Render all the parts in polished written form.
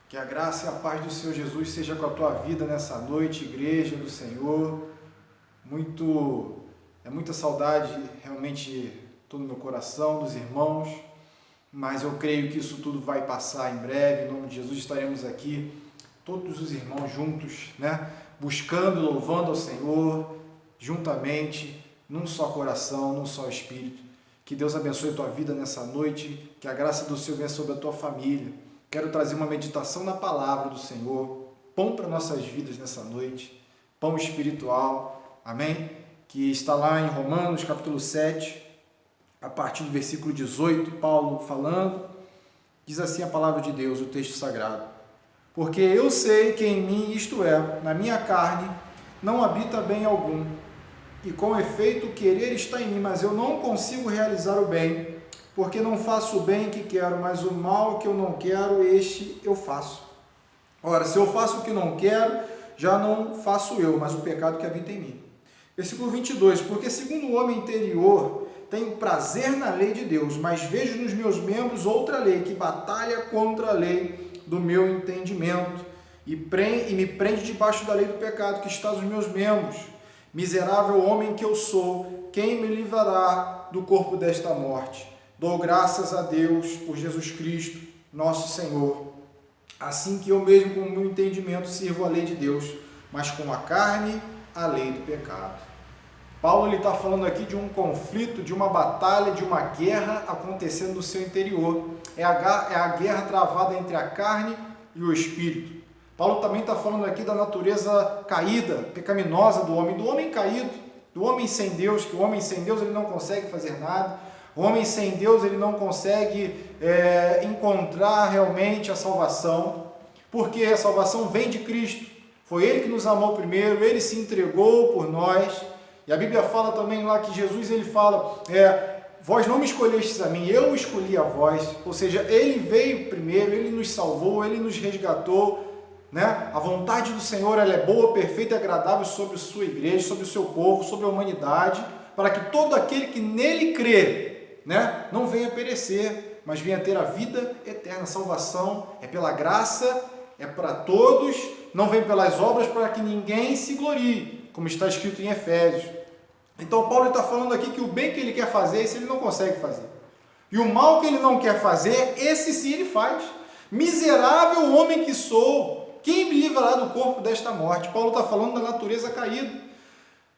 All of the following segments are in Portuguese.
Que a graça e a paz do Senhor Jesus seja com a tua vida nessa noite, igreja do Senhor. Muita saudade, realmente, estou no meu coração, dos irmãos, mas eu creio que isso tudo vai passar em breve. Em nome de Jesus estaremos aqui, todos os irmãos juntos, né? Buscando, louvando ao Senhor, juntamente, num só coração, num só espírito. Que Deus abençoe a tua vida nessa noite, que a graça do Senhor venha sobre a tua família. Quero trazer uma meditação na palavra do Senhor, pão para nossas vidas nessa noite, pão espiritual, amém? Que está lá em Romanos, capítulo 7, a partir do versículo 18, Paulo falando, diz assim a palavra de Deus, o texto sagrado. Porque eu sei que em mim, isto é, na minha carne, não habita bem algum, e com efeito o querer está em mim, mas eu não consigo realizar o bem, porque não faço o bem que quero, mas o mal que eu não quero, este eu faço. Ora, se eu faço o que não quero, já não faço eu, mas o pecado que habita em mim. Versículo 22, porque segundo o homem interior, tenho prazer na lei de Deus, mas vejo nos meus membros outra lei, que batalha contra a lei do meu entendimento, e me prende debaixo da lei do pecado que está nos meus membros. Miserável homem que eu sou, quem me livrará do corpo desta morte? Dou graças a Deus por Jesus Cristo, nosso Senhor. Assim que eu mesmo, com o meu entendimento, sirvo a lei de Deus, mas com a carne, a lei do pecado. Paulo está falando aqui de um conflito, de uma batalha, de uma guerra acontecendo no seu interior. É a guerra travada entre a carne e o espírito. Paulo também está falando aqui da natureza caída, pecaminosa do homem caído, do homem sem Deus, que o homem sem Deus ele não consegue fazer nada. O homem sem Deus ele não consegue encontrar realmente a salvação, porque a salvação vem de Cristo. Foi Ele que nos amou primeiro, Ele se entregou por nós. E a Bíblia fala também lá que Jesus ele fala, vós não me escolhestes a mim, eu escolhi a vós. Ou seja, Ele veio primeiro, Ele nos salvou, Ele nos resgatou. Né? A vontade do Senhor ela é boa, perfeita e agradável sobre a sua igreja, sobre o seu povo, sobre a humanidade, para que todo aquele que nele crê, né, não venha perecer, mas venha ter a vida eterna. A salvação é pela graça, é para todos, não vem pelas obras para que ninguém se glorie, como está escrito em Efésios. Então Paulo está falando aqui que o bem que ele quer fazer, esse ele não consegue fazer. E o mal que ele não quer fazer, esse sim ele faz. Miserável homem que sou, quem me livrará do corpo desta morte? Paulo está falando da natureza caída,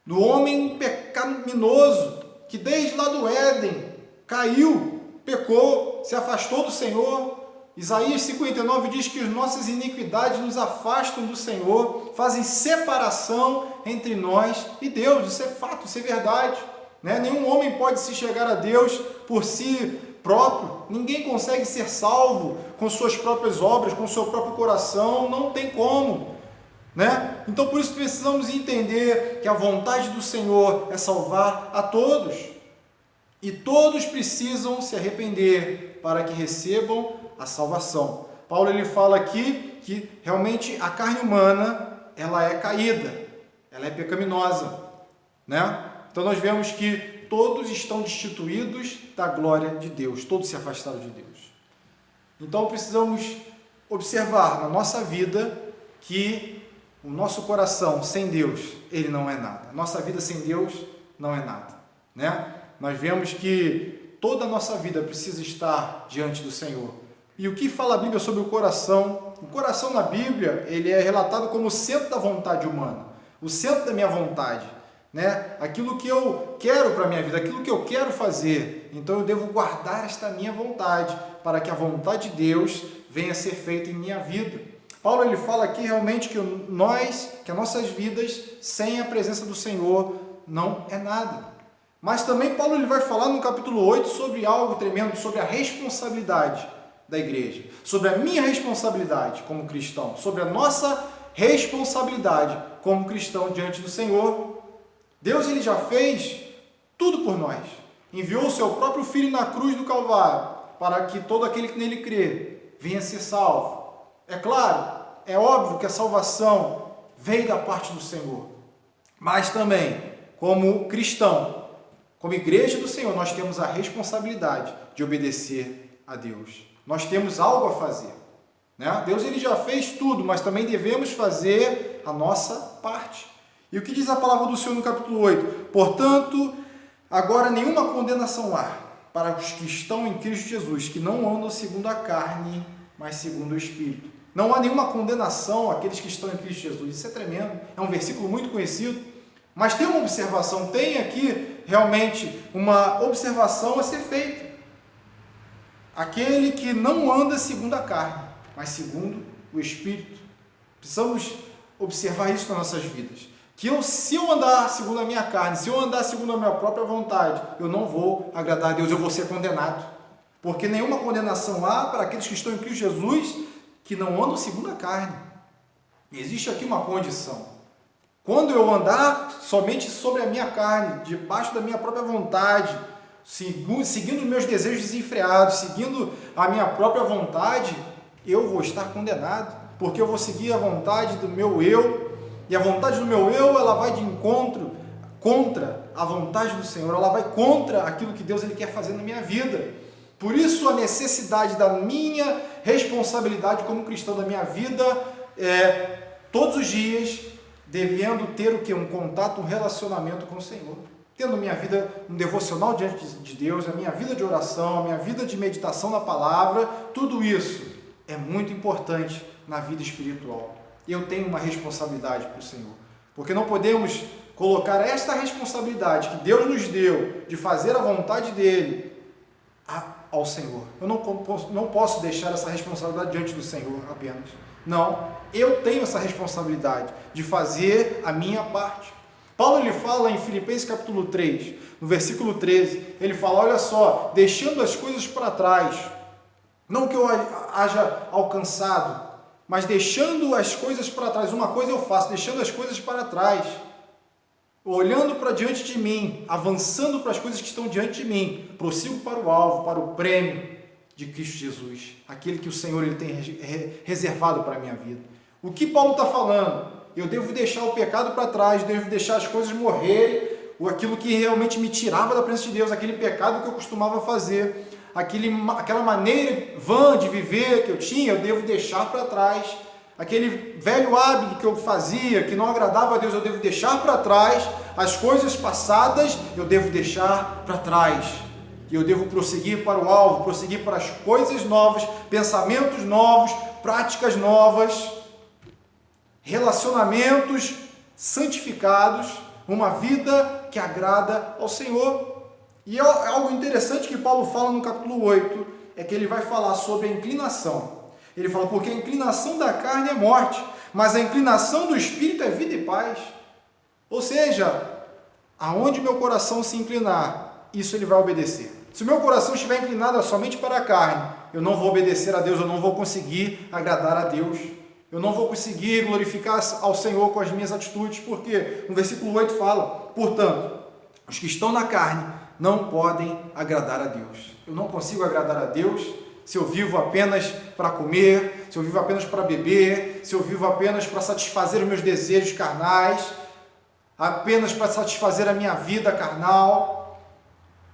do homem pecaminoso, que desde lá do Éden caiu, pecou, se afastou do Senhor. Isaías 59 diz que as nossas iniquidades nos afastam do Senhor, fazem separação entre nós e Deus. Isso é fato, isso é verdade. Né? Nenhum homem pode se chegar a Deus por si próprio. Ninguém consegue ser salvo com suas próprias obras, com o seu próprio coração. Não tem como. Né? Então por isso precisamos entender que a vontade do Senhor é salvar a todos. E todos precisam se arrepender para que recebam a salvação. Paulo ele fala aqui que realmente a carne humana ela é caída, ela é pecaminosa, né? Então nós vemos que todos estão destituídos da glória de Deus, todos se afastaram de Deus. Então precisamos observar na nossa vida que o nosso coração sem Deus, ele não é nada. A nossa vida sem Deus não é nada, né? Nós vemos que toda a nossa vida precisa estar diante do Senhor. E o que fala a Bíblia sobre o coração? O coração na Bíblia, ele é relatado como o centro da vontade humana, o centro da minha vontade, né? Aquilo que eu quero para a minha vida, aquilo que eu quero fazer. Então eu devo guardar esta minha vontade, para que a vontade de Deus venha a ser feita em minha vida. Paulo ele fala aqui realmente que as nossas vidas sem a presença do Senhor não é nada. Mas também Paulo ele vai falar no capítulo 8 sobre algo tremendo, sobre a responsabilidade da igreja, sobre a minha responsabilidade como cristão, sobre a nossa responsabilidade como cristão diante do Senhor. Deus ele já fez tudo por nós. Enviou o seu próprio Filho na cruz do Calvário para que todo aquele que nele crê venha ser salvo. É claro, é óbvio que a salvação veio da parte do Senhor. Mas também, como cristão, como igreja do Senhor, nós temos a responsabilidade de obedecer a Deus. Nós temos algo a fazer. né? Deus ele já fez tudo, mas também devemos fazer a nossa parte. E o que diz a palavra do Senhor no capítulo 8? Portanto, agora nenhuma condenação há para os que estão em Cristo Jesus, que não andam segundo a carne, mas segundo o Espírito. Não há nenhuma condenação àqueles que estão em Cristo Jesus. Isso é tremendo. É um versículo muito conhecido. Mas tem uma observação, tem aqui realmente uma observação a ser feita. Aquele que não anda segundo a carne, mas segundo o Espírito. Precisamos observar isso nas nossas vidas. Que se eu andar segundo a minha carne, se eu andar segundo a minha própria vontade, eu não vou agradar a Deus, eu vou ser condenado. Porque nenhuma condenação há para aqueles que estão em Cristo Jesus, que não andam segundo a carne. Existe aqui uma condição. Quando eu andar somente sobre a minha carne, debaixo da minha própria vontade, seguindo os meus desejos desenfreados, seguindo a minha própria vontade, eu vou estar condenado, porque eu vou seguir a vontade do meu eu, e a vontade do meu eu, ela vai de encontro contra a vontade do Senhor, ela vai contra aquilo que Deus ele quer fazer na minha vida. Por isso a necessidade da minha responsabilidade como cristão da minha vida, todos os dias, devendo ter o quê? Um contato, um relacionamento com o Senhor. Tendo minha vida, um devocional diante de Deus, a minha vida de oração, a minha vida de meditação na palavra, tudo isso é muito importante na vida espiritual. Eu tenho uma responsabilidade para o Senhor, porque não podemos colocar esta responsabilidade que Deus nos deu de fazer a vontade dEle ao Senhor. Eu não posso deixar essa responsabilidade diante do Senhor apenas. Não, eu tenho essa responsabilidade de fazer a minha parte. Paulo ele fala em Filipenses capítulo 3, no versículo 13, ele fala, olha só, deixando as coisas para trás, não que eu haja alcançado, mas deixando as coisas para trás, uma coisa eu faço, deixando as coisas para trás, olhando para diante de mim, avançando para as coisas que estão diante de mim, prossigo para o alvo, para o prêmio de Cristo Jesus, aquele que o Senhor ele tem reservado para a minha vida. O que Paulo está falando? Eu devo deixar o pecado para trás, devo deixar as coisas morrerem, aquilo que realmente me tirava da presença de Deus, aquele pecado que eu costumava fazer, aquela maneira vã de viver que eu tinha, eu devo deixar para trás. Aquele velho hábito que eu fazia, que não agradava a Deus, eu devo deixar para trás. As coisas passadas, eu devo deixar para trás. E eu devo prosseguir para o alvo, prosseguir para as coisas novas, pensamentos novos, práticas novas, relacionamentos santificados, uma vida que agrada ao Senhor. E é algo interessante que Paulo fala no capítulo 8, é que ele vai falar sobre a inclinação. Ele fala, porque a inclinação da carne é morte, mas a inclinação do Espírito é vida e paz. Ou seja, aonde meu coração se inclinar, isso ele vai obedecer. Se o meu coração estiver inclinado somente para a carne, eu não vou obedecer a Deus, eu não vou conseguir agradar a Deus. Eu não vou conseguir glorificar ao Senhor com as minhas atitudes, porque no versículo 8 fala, portanto, os que estão na carne não podem agradar a Deus. Eu não consigo agradar a Deus se eu vivo apenas para comer, se eu vivo apenas para beber, se eu vivo apenas para satisfazer os meus desejos carnais, apenas para satisfazer a minha vida carnal,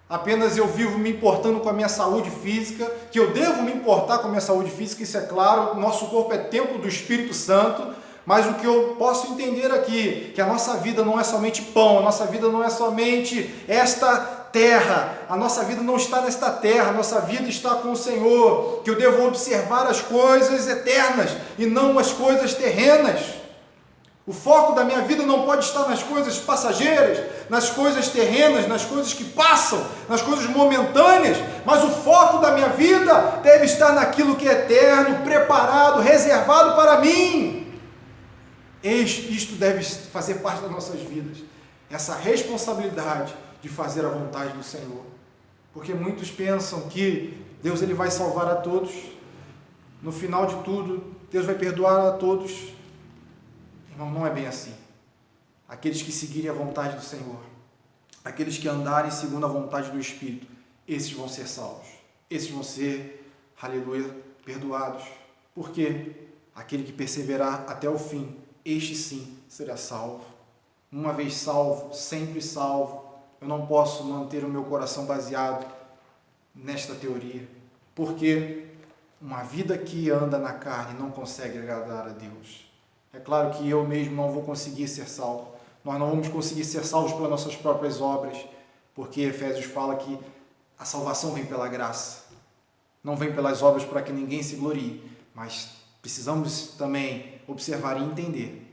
apenas eu vivo me importando com a minha saúde física, que eu devo me importar com a minha saúde física, isso é claro, nosso corpo é templo do Espírito Santo, mas o que eu posso entender aqui, que a nossa vida não é somente pão, a nossa vida não é somente esta terra, a nossa vida não está nesta terra, a nossa vida está com o Senhor, que eu devo observar as coisas eternas e não as coisas terrenas. O foco da minha vida não pode estar nas coisas passageiras, nas coisas terrenas, nas coisas que passam, nas coisas momentâneas, mas o foco da minha vida deve estar naquilo que é eterno, preparado, reservado para mim. Isto deve fazer parte das nossas vidas, essa responsabilidade de fazer a vontade do Senhor, porque muitos pensam que Deus ele vai salvar a todos, no final de tudo, Deus vai perdoar a todos. Irmão, não é bem assim. Aqueles que seguirem a vontade do Senhor, aqueles que andarem segundo a vontade do Espírito, esses vão ser salvos, esses vão ser, aleluia, perdoados, porque aquele que perseverar até o fim, este sim será salvo. Uma vez salvo, sempre salvo. Eu não posso manter o meu coração baseado nesta teoria, porque uma vida que anda na carne não consegue agradar a Deus. É claro que eu mesmo não vou conseguir ser salvo. Nós não vamos conseguir ser salvos pelas nossas próprias obras, porque Efésios fala que a salvação vem pela graça. Não vem pelas obras para que ninguém se glorie, mas precisamos também observar e entender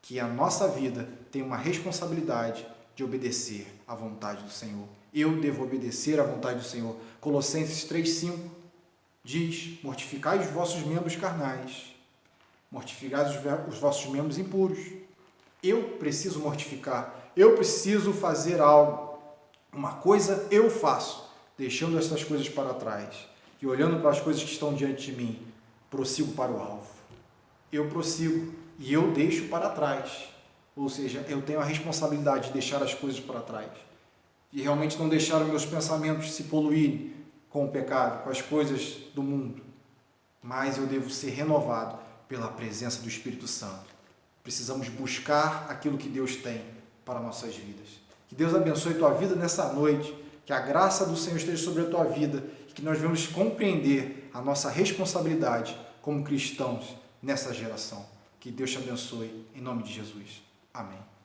que a nossa vida tem uma responsabilidade de obedecer à vontade do Senhor. Eu devo obedecer à vontade do Senhor. Colossenses 3,5 diz: mortificai os vossos membros carnais, mortificai os vossos membros impuros. Eu preciso mortificar, eu preciso fazer algo. Uma coisa eu faço, deixando essas coisas para trás e olhando para as coisas que estão diante de mim, prossigo para o alvo. Eu prossigo e eu deixo para trás. Ou seja, eu tenho a responsabilidade de deixar as coisas para trás. De realmente não deixar os meus pensamentos se poluírem com o pecado, com as coisas do mundo. Mas eu devo ser renovado pela presença do Espírito Santo. Precisamos buscar aquilo que Deus tem para nossas vidas. Que Deus abençoe tua vida nessa noite. Que a graça do Senhor esteja sobre a tua vida. E que nós venhamos compreender a nossa responsabilidade como cristãos nessa geração. Que Deus te abençoe, em nome de Jesus. Amém.